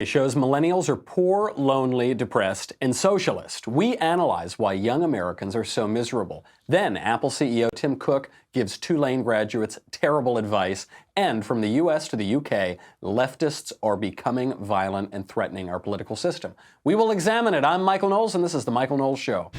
It shows millennials are poor, lonely, depressed, and socialist. We analyze why young Americans are so miserable. Then Apple CEO Tim Cook gives Tulane graduates terrible advice. And from the US to the UK, leftists are becoming violent and threatening our political system. We will examine it. I'm Michael Knowles, and this is The Michael Knowles Show.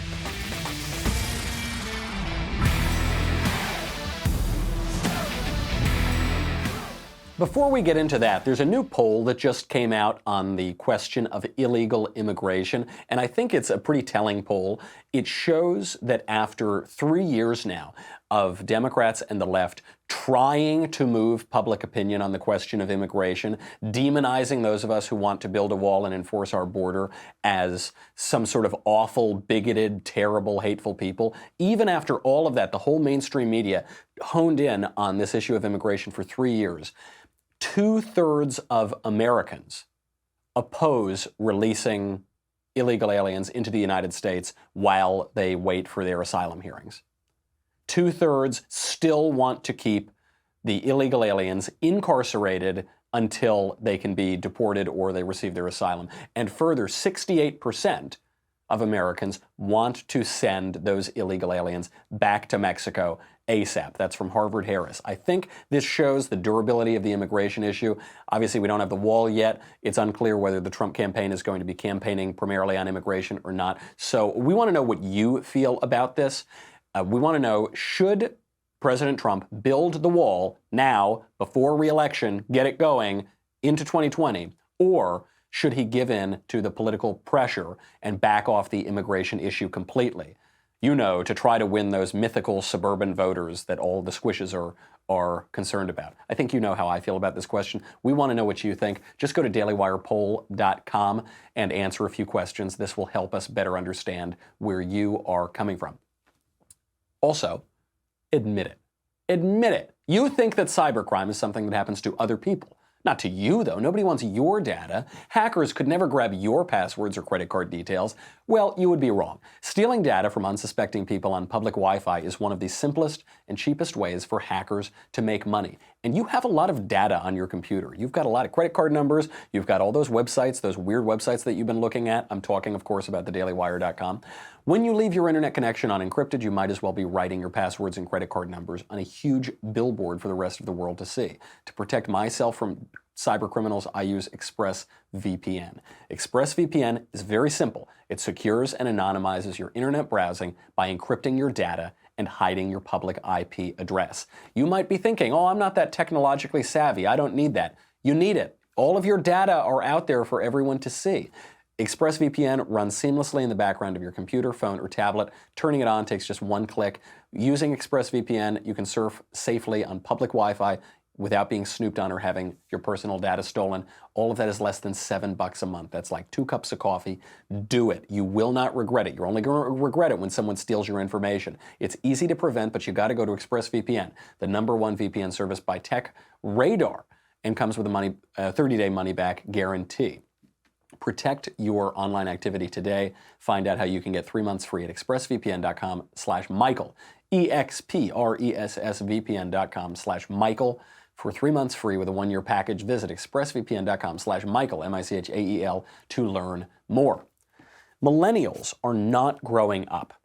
Before we get into that, there's a new poll that just came out on the question of illegal immigration, and I think it's a pretty telling poll. It shows that after 3 years now of Democrats and the left trying to move public opinion on the question of immigration, demonizing those of us who want to build a wall and enforce our border as some sort of awful, bigoted, terrible, hateful people, even after all of that, the whole mainstream media honed in on this issue of immigration for 3 years. 2/3 of Americans oppose releasing illegal aliens into the United States while they wait for their asylum hearings. 2/3 still want to keep the illegal aliens incarcerated until they can be deported or they receive their asylum. And further, 68% of Americans want to send those illegal aliens back to Mexico ASAP. That's from Harvard-Harris. I think this shows the durability of the immigration issue. Obviously, we don't have the wall yet. It's unclear whether the Trump campaign is going to be campaigning primarily on immigration or not. So we want to know what you feel about this. We want to know, should President Trump build the wall now, before re-election, get it going into 2020, or should he give in to the political pressure and back off the immigration issue completely? You know, to try to win those mythical suburban voters that all the squishes are concerned about. I think you know how I feel about this question. We want to know what you think. Just go to dailywirepoll.com and answer a few questions. This will help us better understand where you are coming from. Also, admit it. Admit it. You think that cybercrime is something that happens to other people. Not to you, though. Nobody wants your data. Hackers could never grab your passwords or credit card details. Well, you would be wrong. Stealing data from unsuspecting people on public Wi-Fi is one of the simplest and cheapest ways for hackers to make money. And you have a lot of data on your computer. You've got a lot of credit card numbers. You've got all those websites, those weird websites that you've been looking at. I'm talking, of course, about thedailywire.com. When you leave your internet connection unencrypted, you might as well be writing your passwords and credit card numbers on a huge billboard for the rest of the world to see. To protect myself from cyber criminals, I use ExpressVPN. ExpressVPN is very simple. It secures and anonymizes your internet browsing by encrypting your data and hiding your public IP address. You might be thinking, oh, I'm not that technologically savvy. I don't need that. You need it. All of your data are out there for everyone to see. ExpressVPN runs seamlessly in the background of your computer, phone, or tablet. Turning it on takes just one click. Using ExpressVPN, you can surf safely on public Wi-Fi without being snooped on or having your personal data stolen. All of that is less than $7 a month. That's like 2 cups of coffee. Do it. You will not regret it. You're only going to regret it when someone steals your information. It's easy to prevent, but you got to go to ExpressVPN, the #1 VPN service by Tech Radar, and comes with a 30-day money-back guarantee. Protect your online activity today. Find out how you can get 3 months free at expressvpn.com/Michael, expressvpn.com/Michael. For 3 months free with a 1-year package, visit expressvpn.com/Michael, M-I-C-H-A-E-L, to learn more. Millennials are not growing up.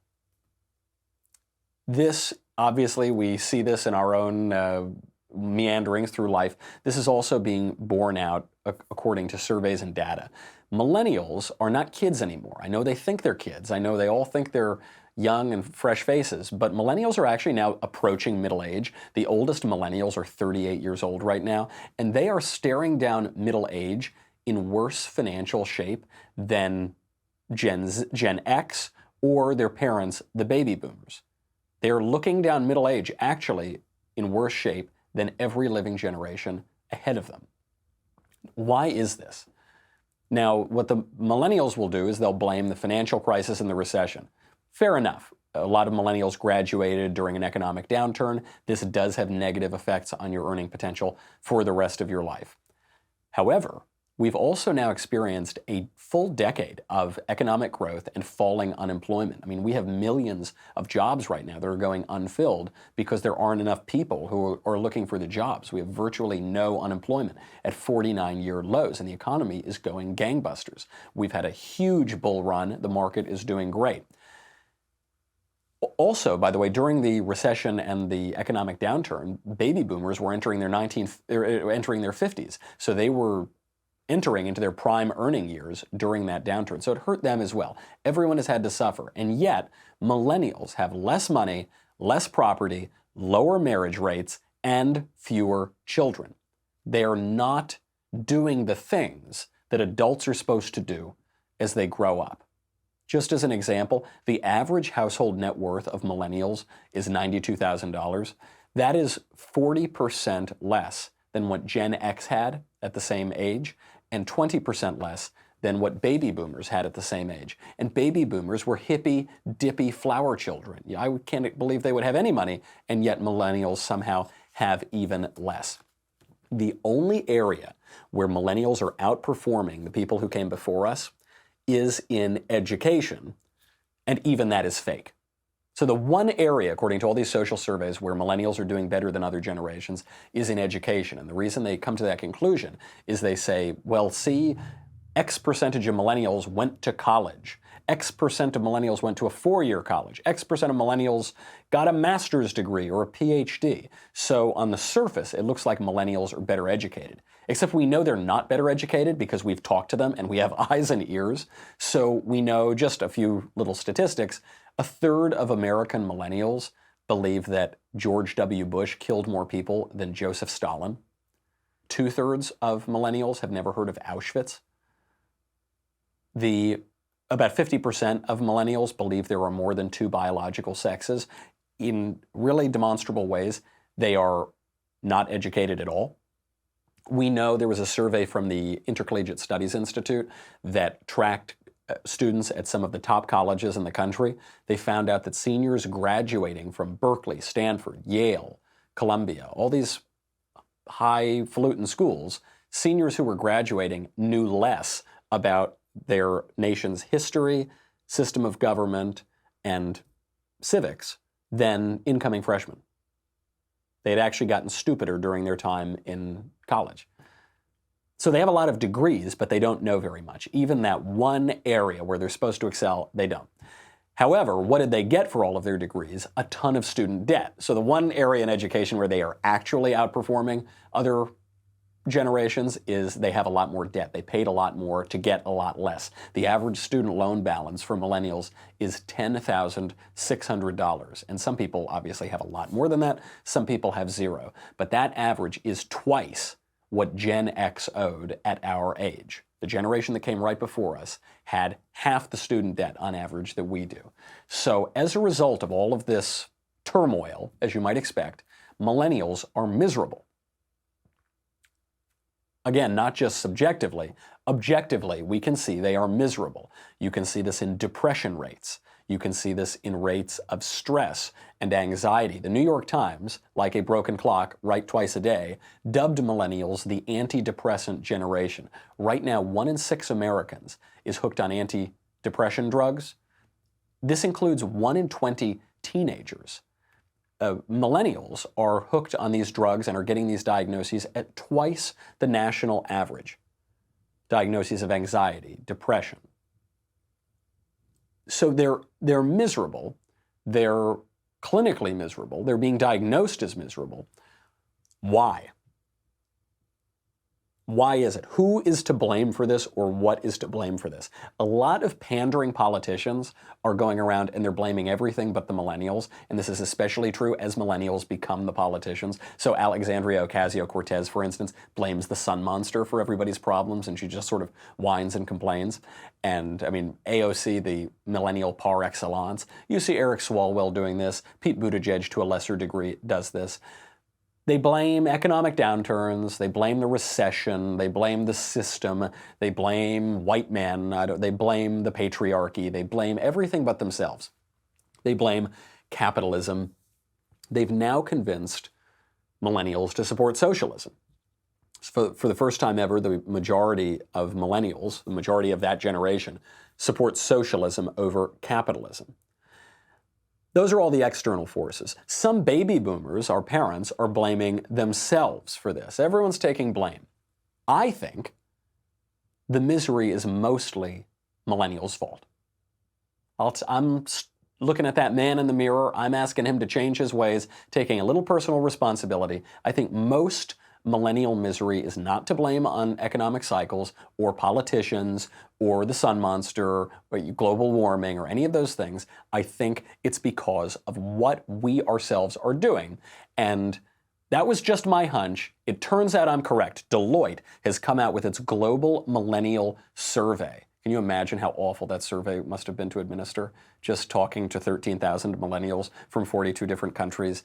This, obviously, we see this in our own meanderings through life. This is also being borne out according to surveys and data. Millennials are not kids anymore. I know they think they're kids. I know they all think they're young and fresh faces, but millennials are actually now approaching middle age. The oldest millennials are 38 years old right now, and they are staring down middle age in worse financial shape than Gen X or their parents, the baby boomers. They're looking down middle age actually in worse shape than every living generation ahead of them. Why is this? Now, what the millennials will do is they'll blame the financial crisis and the recession. Fair enough. A lot of millennials graduated during an economic downturn. This does have negative effects on your earning potential for the rest of your life. However, we've also now experienced a full decade of economic growth and falling unemployment. I mean, we have millions of jobs right now that are going unfilled because there aren't enough people who are looking for the jobs. We have virtually no unemployment at 49-year lows, and the economy is going gangbusters. We've had a huge bull run. The market is doing great. Also, by the way, during the recession and the economic downturn, baby boomers were entering their 50s. So they were entering into their prime earning years during that downturn. So it hurt them as well. Everyone has had to suffer. And yet, millennials have less money, less property, lower marriage rates, and fewer children. They are not doing the things that adults are supposed to do as they grow up. Just as an example, the average household net worth of millennials is $92,000. That is 40% less than what Gen X had at the same age, and 20% less than what baby boomers had at the same age. And baby boomers were hippie, dippy flower children. I can't believe they would have any money, and yet millennials somehow have even less. The only area where millennials are outperforming the people who came before us is in education, and even that is fake. So the one area, according to all these social surveys, where millennials are doing better than other generations is in education. And the reason they come to that conclusion is they say, well, see, X percentage of millennials went to college. X percent of millennials went to a 4-year college. X percent of millennials got a master's degree or a PhD. So on the surface, it looks like millennials are better educated. Except we know they're not better educated because we've talked to them and we have eyes and ears. So we know just a few little statistics. A third of American millennials believe that George W. Bush killed more people than Joseph Stalin. 2/3 of millennials have never heard of Auschwitz. About 50% of millennials believe there are more than 2 biological sexes. In really demonstrable ways, they are not educated at all. We know there was a survey from the Intercollegiate Studies Institute that tracked students at some of the top colleges in the country. They found out that seniors graduating from Berkeley, Stanford, Yale, Columbia, all these highfalutin schools, seniors who were graduating knew less about their nation's history, system of government, and civics than incoming freshmen. They had actually gotten stupider during their time in college. So they have a lot of degrees, but they don't know very much. Even that one area where they're supposed to excel, they don't. However, what did they get for all of their degrees? A ton of student debt. So the one area in education where they are actually outperforming other generations is they have a lot more debt. They paid a lot more to get a lot less. The average student loan balance for millennials is $10,600. And some people obviously have a lot more than that. Some people have zero. But that average is twice what Gen X owed at our age. The generation that came right before us had half the student debt on average that we do. So as a result of all of this turmoil, as you might expect, millennials are miserable. Again, not just subjectively, objectively, we can see they are miserable. You can see this in depression rates. You can see this in rates of stress and anxiety. The New York Times, like a broken clock, right twice a day, dubbed millennials the antidepressant generation. Right now, 1 in 6 Americans is hooked on antidepressant drugs. This includes 1 in 20 teenagers. Millennials are hooked on these drugs and are getting these diagnoses at twice the national average. Diagnoses of anxiety, depression. So they're miserable. They're clinically miserable. They're being diagnosed as miserable. Why? Why is it? Who is to blame for this, or what is to blame for this? A lot of pandering politicians are going around and they're blaming everything but the millennials, and this is especially true as millennials become the politicians. So Alexandria Ocasio-Cortez, for instance, blames the sun monster for everybody's problems, and she just sort of whines and complains. And I mean, AOC, the millennial par excellence. You see Eric Swalwell doing this. Pete Buttigieg, to a lesser degree, does this. They blame economic downturns, they blame the recession, they blame the system, they blame white men, they blame the patriarchy, they blame everything but themselves. They blame capitalism. They've now convinced millennials to support socialism. For the first time ever, the majority of millennials, the majority of that generation, support socialism over capitalism. Those are all the external forces. Some baby boomers, our parents, are blaming themselves for this. Everyone's taking blame. I think the misery is mostly millennials' fault. I'm looking at that man in the mirror. I'm asking him to change his ways, taking a little personal responsibility. I think most millennial misery is not to blame on economic cycles or politicians or the sun monster or global warming or any of those things. I think it's because of what we ourselves are doing. And that was just my hunch. It turns out I'm correct. Deloitte has come out with its Global Millennial Survey. Can you imagine how awful that survey must have been to administer? Just talking to 13,000 millennials from 42 different countries.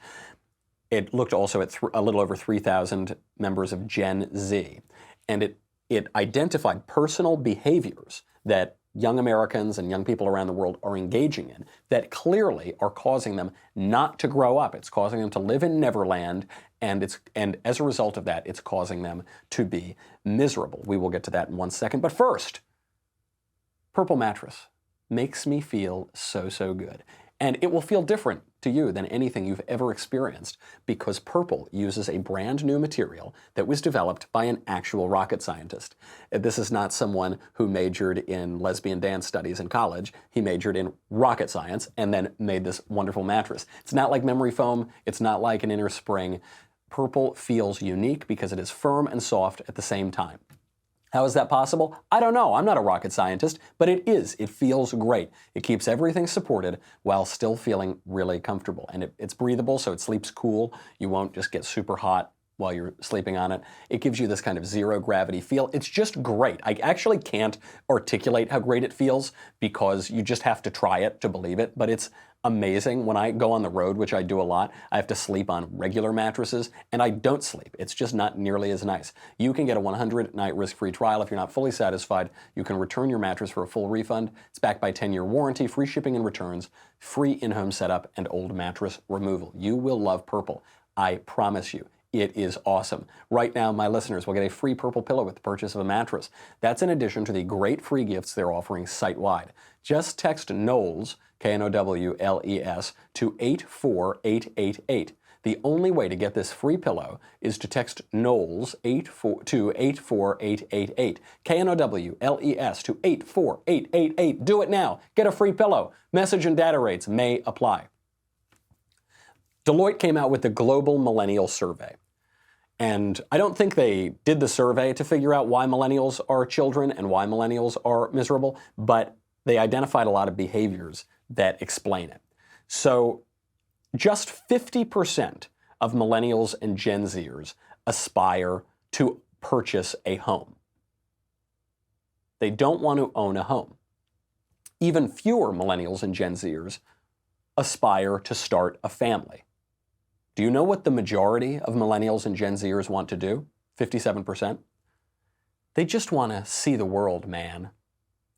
It looked also at a little over 3,000 members of Gen Z. And it identified personal behaviors that young Americans and young people around the world are engaging in that clearly are causing them not to grow up. It's causing them to live in Neverland, and as a result of that, it's causing them to be miserable. We will get to that in 1 second. But first, Purple mattress makes me feel so, so good. And it will feel different to you than anything you've ever experienced because Purple uses a brand new material that was developed by an actual rocket scientist. This is not someone who majored in lesbian dance studies in college. He majored in rocket science and then made this wonderful mattress. It's not like memory foam. It's not like an inner spring. Purple feels unique because it is firm and soft at the same time. How is that possible? I don't know. I'm not a rocket scientist, but it is. It feels great. It keeps everything supported while still feeling really comfortable. And it's breathable, so it sleeps cool. You won't just get super hot while you're sleeping on it. It gives you this kind of zero gravity feel. It's just great. I actually can't articulate how great it feels because you just have to try it to believe it, but it's amazing. When I go on the road, which I do a lot, I have to sleep on regular mattresses, and I don't sleep. It's just not nearly as nice. You can get a 100-night risk-free trial. If you're not fully satisfied, you can return your mattress for a full refund. It's backed by a 10-year warranty, free shipping and returns, free in-home setup, and old mattress removal. You will love Purple. I promise you. It is awesome. Right now, my listeners will get a free Purple pillow with the purchase of a mattress. That's in addition to the great free gifts they're offering site-wide. Just text Knowles, Knowles, to 84888. The only way to get this free pillow is to text Knowles to 84888. Knowles to 84888. Do it now. Get a free pillow. Message and data rates may apply. Deloitte came out with the Global Millennial Survey. And I don't think they did the survey to figure out why millennials are children and why millennials are miserable, but they identified a lot of behaviors that explain it. So just 50% of millennials and Gen Zers aspire to purchase a home. They don't want to own a home. Even fewer millennials and Gen Zers aspire to start a family. Do you know what the majority of millennials and Gen Zers want to do? 57%. They just want to see the world, man.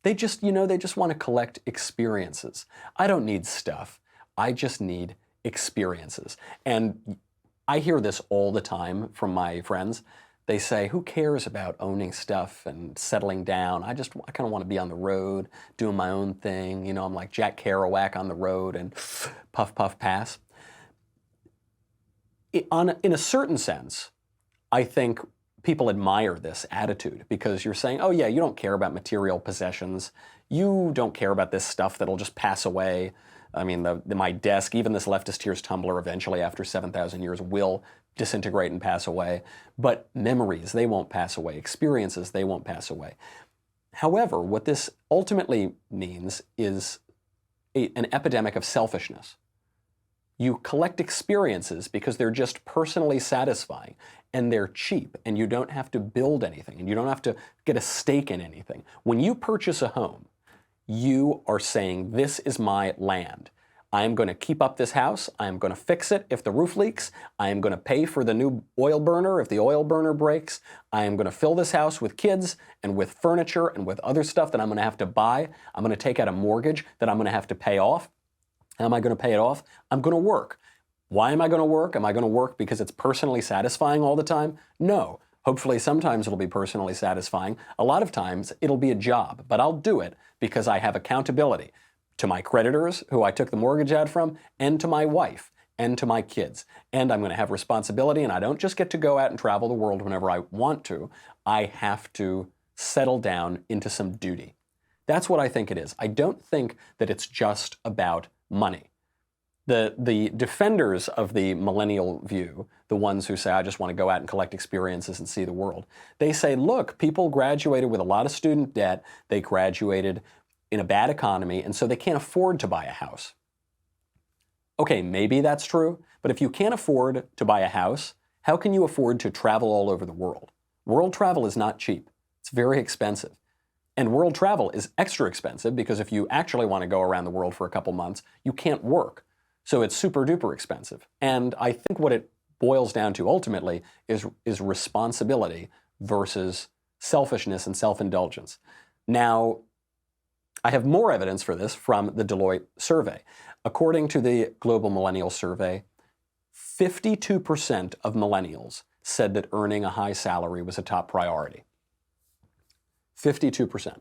They just want to collect experiences. I don't need stuff. I just need experiences. And I hear this all the time from my friends. They say, who cares about owning stuff and settling down? I kind of want to be on the road, doing my own thing. I'm like Jack Kerouac on the road and puff, puff, pass. In a certain sense, I think people admire this attitude because you're saying, oh yeah, you don't care about material possessions. You don't care about this stuff that'll just pass away. I mean, my desk, even this leftist tears tumbler eventually after 7,000 years will disintegrate and pass away. But memories, they won't pass away. Experiences, they won't pass away. However, what this ultimately means is an epidemic of selfishness. You collect experiences because they're just personally satisfying and they're cheap and you don't have to build anything and you don't have to get a stake in anything. When you purchase a home, you are saying, this is my land. I am going to keep up this house. I am going to fix it if the roof leaks. I am going to pay for the new oil burner if the oil burner breaks. I am going to fill this house with kids and with furniture and with other stuff that I'm going to have to buy. I'm going to take out a mortgage that I'm going to have to pay off. How am I going to pay it off? I'm going to work. Why am I going to work? Am I going to work because it's personally satisfying all the time? No. Hopefully sometimes it'll be personally satisfying. A lot of times it'll be a job, but I'll do it because I have accountability to my creditors, who I took the mortgage out from, and to my wife, and to my kids. And I'm going to have responsibility, and I don't just get to go out and travel the world whenever I want to. I have to settle down into some duty. That's what I think it is. I don't think that it's just about money. The defenders of the millennial view, the ones who say, I just want to go out and collect experiences and see the world, they say, look, people graduated with a lot of student debt, they graduated in a bad economy, and so they can't afford to buy a house. Okay, maybe that's true, but if you can't afford to buy a house, how can you afford to travel all over the world? World travel is not cheap. It's very expensive. And world travel is extra expensive because if you actually want to go around the world for a couple months, you can't work. So it's super duper expensive. And I think what it boils down to ultimately is responsibility versus selfishness and self-indulgence. Now, I have more evidence for this from the Deloitte survey. According to the Global Millennial Survey, 52% of millennials said that earning a high salary was a top priority. 52%.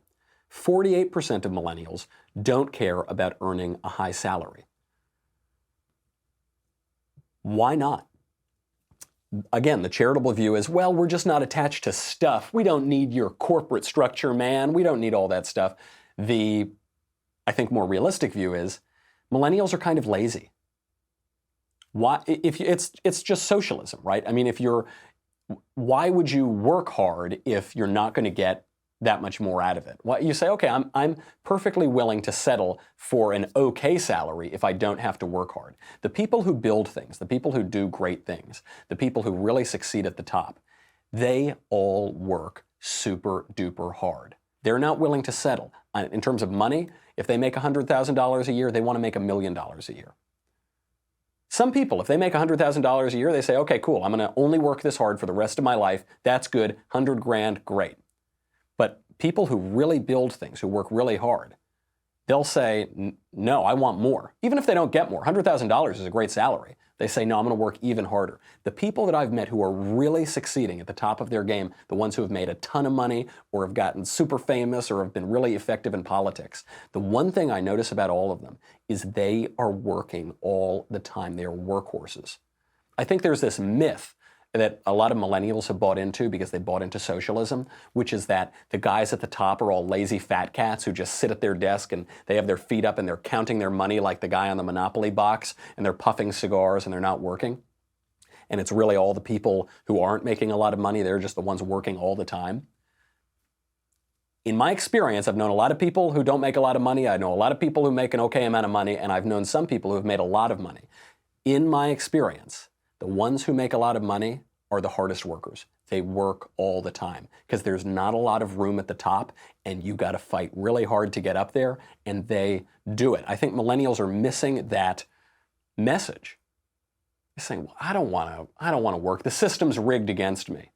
48% of millennials don't care about earning a high salary. Why not? Again, the charitable view is, well, we're just not attached to stuff. We don't need your corporate structure, man. We don't need all that stuff. The, I think, more realistic view is millennials are kind of lazy. Why? It's just socialism, right? I mean, why would you work hard if you're not going to get that much more out of it? Well, you say, okay, I'm perfectly willing to settle for an okay salary if I don't have to work hard. The people who build things, the people who do great things, the people who really succeed at the top, they all work super duper hard. They're not willing to settle. In terms of money, if they make $100,000 a year, they want to make $1 million a year. Some people, if they make $100,000 a year, they say, okay, cool, I'm going to only work this hard for the rest of my life. That's good. 100 grand, great. But people who really build things, who work really hard, they'll say, no, I want more. Even if they don't get more, $100,000 is a great salary. They say, no, I'm going to work even harder. The people that I've met who are really succeeding at the top of their game, the ones who have made a ton of money or have gotten super famous or have been really effective in politics, the one thing I notice about all of them is they are working all the time. They are workhorses. I think there's this myth that a lot of millennials have bought into because they bought into socialism, which is that the guys at the top are all lazy fat cats who just sit at their desk and they have their feet up and they're counting their money like the guy on the Monopoly box, and they're puffing cigars and they're not working. And it's really all the people who aren't making a lot of money, they're just the ones working all the time. In my experience, I've known a lot of people who don't make a lot of money. I know a lot of people who make an okay amount of money, and I've known some people who have made a lot of money. In my experience, the ones who make a lot of money are the hardest workers. They work all the time because there's not a lot of room at the top, and you got to fight really hard to get up there, and they do it. I think millennials are missing that message. They're saying, well, I don't want to work. The system's rigged against me.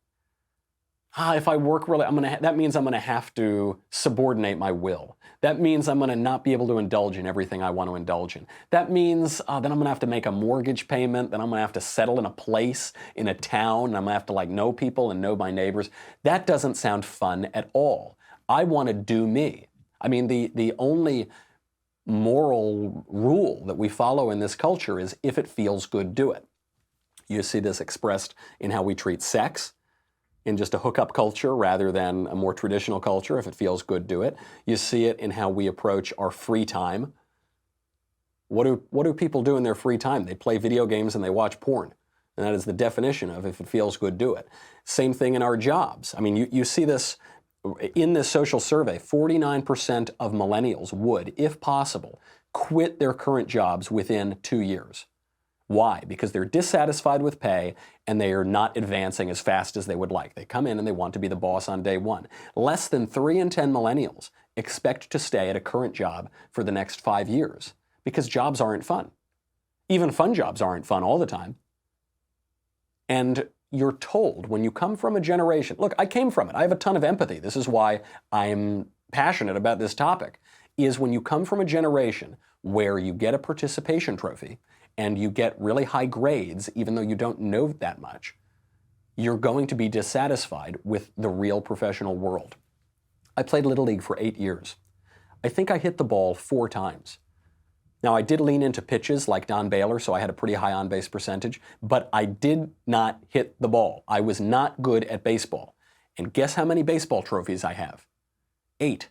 If I work really, that means I'm going to have to subordinate my will. That means I'm going to not be able to indulge in everything I want to indulge in. That means then I'm going to have to make a mortgage payment, then I'm going to have to settle in a place, in a town, and I'm going to have to know people and know my neighbors. That doesn't sound fun at all. I want to do me. I mean, the only moral rule that we follow in this culture is if it feels good, do it. You see this expressed in how we treat sex, in just a hookup culture rather than a more traditional culture. If it feels good, do it. You see it in how we approach our free time. What do people do in their free time? They play video games and they watch porn. And that is the definition of if it feels good, do it. Same thing in our jobs. I mean, you see this in this social survey. 49% of millennials would, if possible, quit their current jobs within 2 years. Why? Because they're dissatisfied with pay and they are not advancing as fast as they would like. They come in and they want to be the boss on day one. Less than 3 in 10 millennials expect to stay at a current job for the next 5 years because jobs aren't fun. Even fun jobs aren't fun all the time. And you're told when you come from a generation, look, I came from it. I have a ton of empathy. This is why I'm passionate about this topic, is when you come from a generation where you get a participation trophy and you get really high grades, even though you don't know that much, you're going to be dissatisfied with the real professional world. I played Little League for 8 years. I think I hit the ball 4 times. Now, I did lean into pitches like Don Baylor, so I had a pretty high on-base percentage, but I did not hit the ball. I was not good at baseball. And guess how many baseball trophies I have? 8.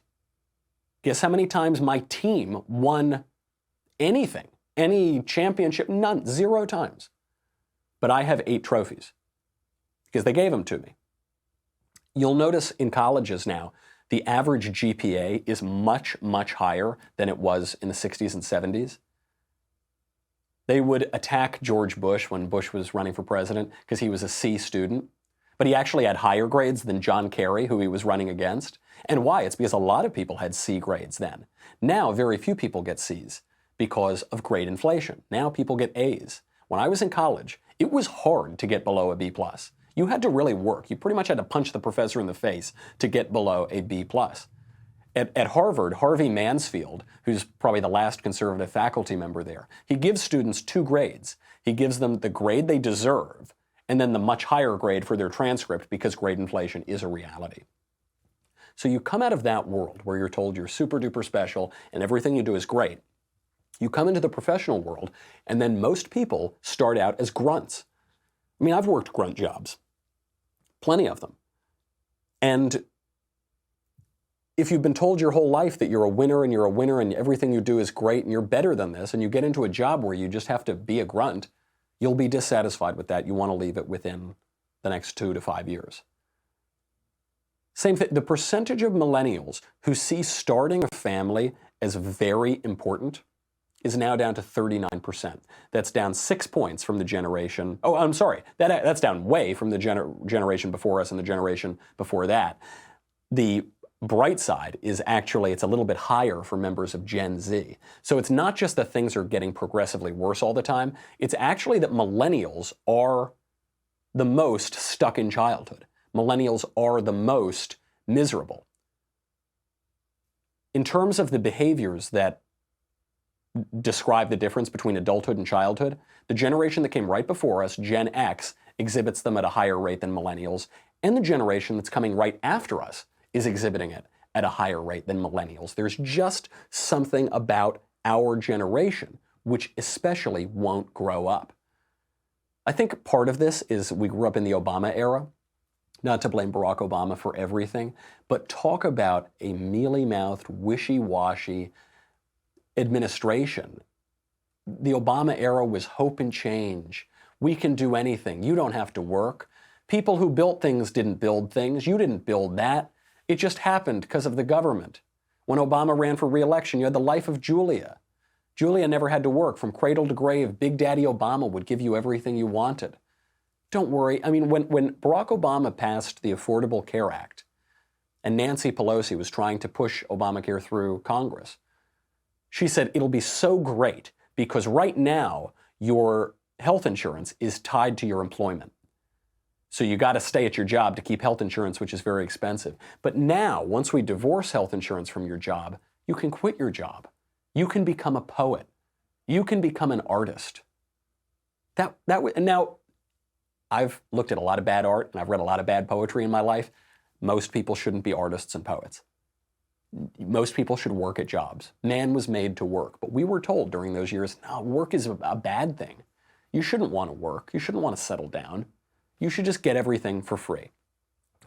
Guess how many times my team won anything, any championship? None, 0 times. But I have 8 trophies because they gave them to me. You'll notice in colleges now, the average GPA is much, much higher than it was in the 60s and 70s. They would attack George Bush when Bush was running for president because he was a C student. But he actually had higher grades than John Kerry, who he was running against. And why? It's because a lot of people had C grades then. Now, very few people get Cs because of grade inflation. Now people get As. When I was in college, it was hard to get below a B+. You had to really work. You pretty much had to punch the professor in the face to get below a B+. At Harvard, Harvey Mansfield, who's probably the last conservative faculty member there, he gives students 2 grades. He gives them the grade they deserve and then the much higher grade for their transcript because grade inflation is a reality. So you come out of that world where you're told you're super duper special and everything you do is great. You come into the professional world and then most people start out as grunts. I mean, I've worked grunt jobs. Plenty of them. And if you've been told your whole life that you're a winner and everything you do is great and you're better than this, and you get into a job where you just have to be a grunt, you'll be dissatisfied with that. You want to leave it within the next 2 to 5 years. Same thing, the percentage of millennials who see starting a family as very important is now down to 39%. That's down 6 points from the generation. Oh, I'm sorry. That's down way from the generation before us and the generation before that. The bright side is actually it's a little bit higher for members of Gen Z. So it's not just that things are getting progressively worse all the time. It's actually that millennials are the most stuck in childhood. Millennials are the most miserable. In terms of the behaviors that describe the difference between adulthood and childhood, the generation that came right before us, Gen X, exhibits them at a higher rate than millennials, and the generation that's coming right after us is exhibiting it at a higher rate than millennials. There's just something about our generation which especially won't grow up. I think part of this is we grew up in the Obama era. Not to blame Barack Obama for everything, but talk about a mealy-mouthed, wishy-washy administration. The Obama era was hope and change. We can do anything. You don't have to work. People who built things didn't build things. You didn't build that. It just happened because of the government. When Obama ran for re-election, you had the life of Julia. Julia never had to work. From cradle to grave, Big Daddy Obama would give you everything you wanted. Don't worry. I mean, when Barack Obama passed the Affordable Care Act and Nancy Pelosi was trying to push Obamacare through Congress, she said, it'll be so great because right now your health insurance is tied to your employment. So you got to stay at your job to keep health insurance, which is very expensive. But now, once we divorce health insurance from your job, you can quit your job. You can become a poet. You can become an artist. Now, I've looked at a lot of bad art and I've read a lot of bad poetry in my life. Most people shouldn't be artists and poets. Most people should work at jobs. Man was made to work. But we were told during those years, no, work is a bad thing. You shouldn't want to work. You shouldn't want to settle down. You should just get everything for free.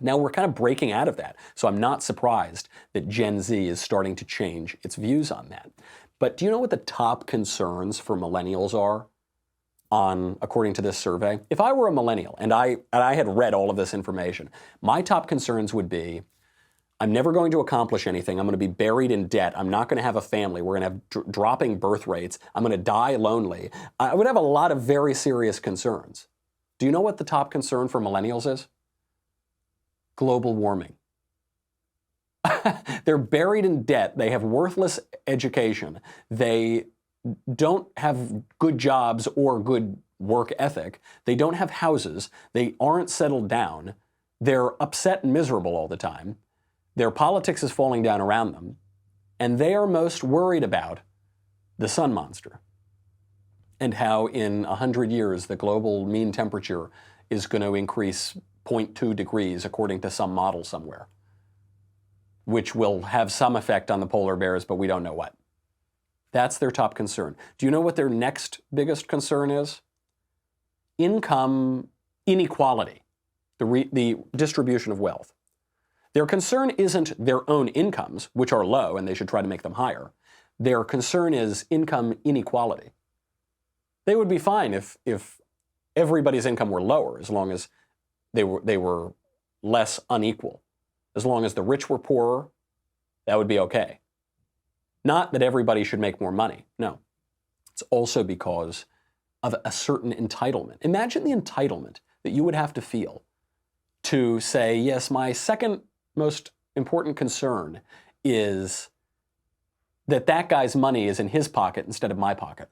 Now we're kind of breaking out of that. So I'm not surprised that Gen Z is starting to change its views on that. But do you know what the top concerns for millennials are? According to this survey, if I were a millennial and I had read all of this information, my top concerns would be, I'm never going to accomplish anything. I'm going to be buried in debt. I'm not going to have a family. We're going to have dropping birth rates. I'm going to die lonely. I would have a lot of very serious concerns. Do you know what the top concern for millennials is? Global warming. They're buried in debt. They have worthless education. They don't have good jobs or good work ethic. They don't have houses. They aren't settled down. They're upset and miserable all the time. Their politics is falling down around them. And they are most worried about the sun monster and how in 100 years the global mean temperature is going to increase 0.2 degrees according to some model somewhere, which will have some effect on the polar bears, but we don't know what. That's their top concern. Do you know what their next biggest concern is? Income inequality, the distribution of wealth. Their concern isn't their own incomes, which are low and they should try to make them higher. Their concern is income inequality. They would be fine if everybody's income were lower, as long as they were less unequal. As long as the rich were poorer, that would be okay. Not that everybody should make more money. No. It's also because of a certain entitlement. Imagine the entitlement that you would have to feel to say, yes, my second most important concern is that that guy's money is in his pocket instead of my pocket.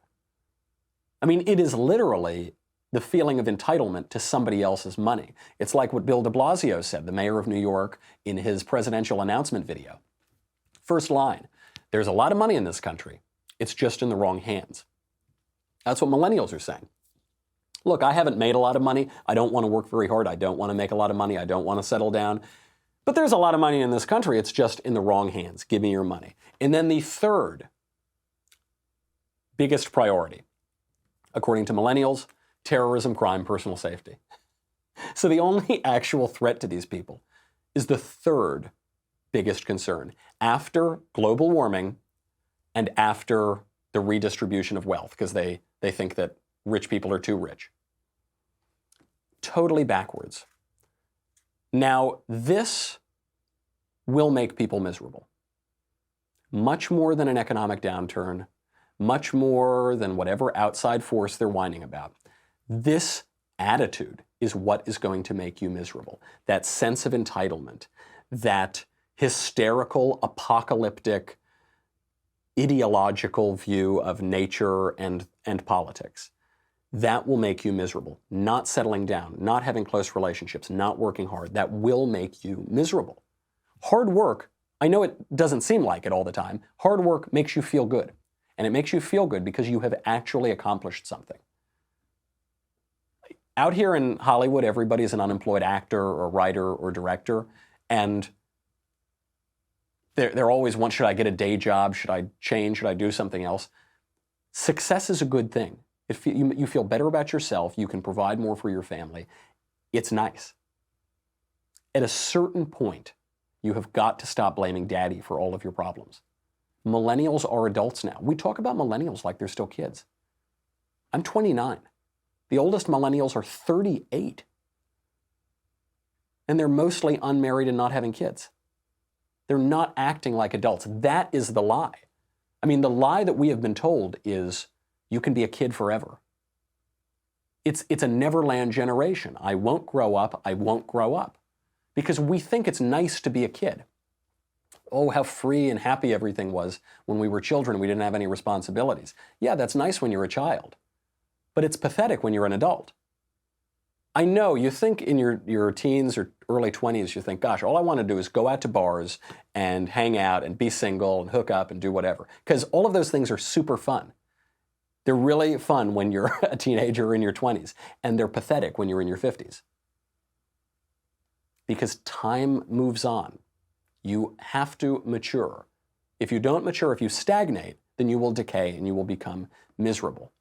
I mean, it is literally the feeling of entitlement to somebody else's money. It's like what Bill de Blasio said, the mayor of New York, in his presidential announcement video. First line, there's a lot of money in this country. It's just in the wrong hands. That's what millennials are saying. Look, I haven't made a lot of money. I don't want to work very hard. I don't want to make a lot of money. I don't want to settle down. But there's a lot of money in this country. It's just in the wrong hands. Give me your money. And then the third biggest priority, according to millennials, terrorism, crime, personal safety. So the only actual threat to these people is the third biggest concern after global warming and after the redistribution of wealth, because they think that rich people are too rich. Totally backwards. Now, this will make people miserable. Much more than an economic downturn, much more than whatever outside force they're whining about. This attitude is what is going to make you miserable. That sense of entitlement, that hysterical, apocalyptic, ideological view of nature and politics. That will make you miserable. Not settling down, not having close relationships, not working hard. That will make you miserable. Hard work, I know it doesn't seem like it all the time. Hard work makes you feel good. And it makes you feel good because you have actually accomplished something. Out here in Hollywood, everybody's an unemployed actor or writer or director. And they're always one, should I get a day job? Should I change? Should I do something else? Success is a good thing. If you feel better about yourself, you can provide more for your family. It's nice. At a certain point, you have got to stop blaming daddy for all of your problems. Millennials are adults now. We talk about millennials like they're still kids. I'm 29. The oldest millennials are 38. And they're mostly unmarried and not having kids. They're not acting like adults. That is the lie. I mean, the lie that we have been told is you can be a kid forever. It's a Neverland generation. I won't grow up. I won't grow up. Because we think it's nice to be a kid. Oh, how free and happy everything was when we were children. We didn't have any responsibilities. Yeah, that's nice when you're a child. But it's pathetic when you're an adult. I know you think in your teens or early 20s, you think, gosh, all I want to do is go out to bars and hang out and be single and hook up and do whatever. Because all of those things are super fun. They're really fun when you're a teenager in your 20s. And they're pathetic when you're in your 50s. Because time moves on. You have to mature. If you don't mature, if you stagnate, then you will decay and you will become miserable.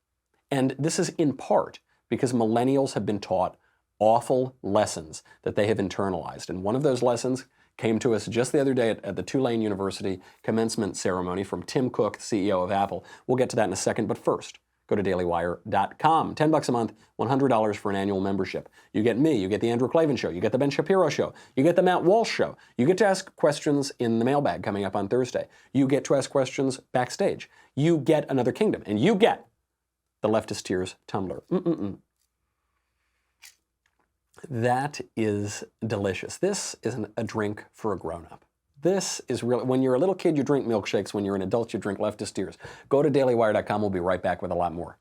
And this is in part because millennials have been taught awful lessons that they have internalized. And one of those lessons came to us just the other day at the Tulane University commencement ceremony from Tim Cook, the CEO of Apple. We'll get to that in a second, but first, go to dailywire.com. $10 a month, $100 for an annual membership. You get me, you get the Andrew Klavan Show, you get the Ben Shapiro Show, you get the Matt Walsh Show. You get to ask questions in the mailbag coming up on Thursday. You get to ask questions backstage. You get Another Kingdom, and you get the Leftist Tears tumbler. That is delicious. This isn't a drink for a grown-up. This is really, when you're a little kid, you drink milkshakes. When you're an adult, you drink Leftist Tears. Go to dailywire.com. We'll be right back with a lot more.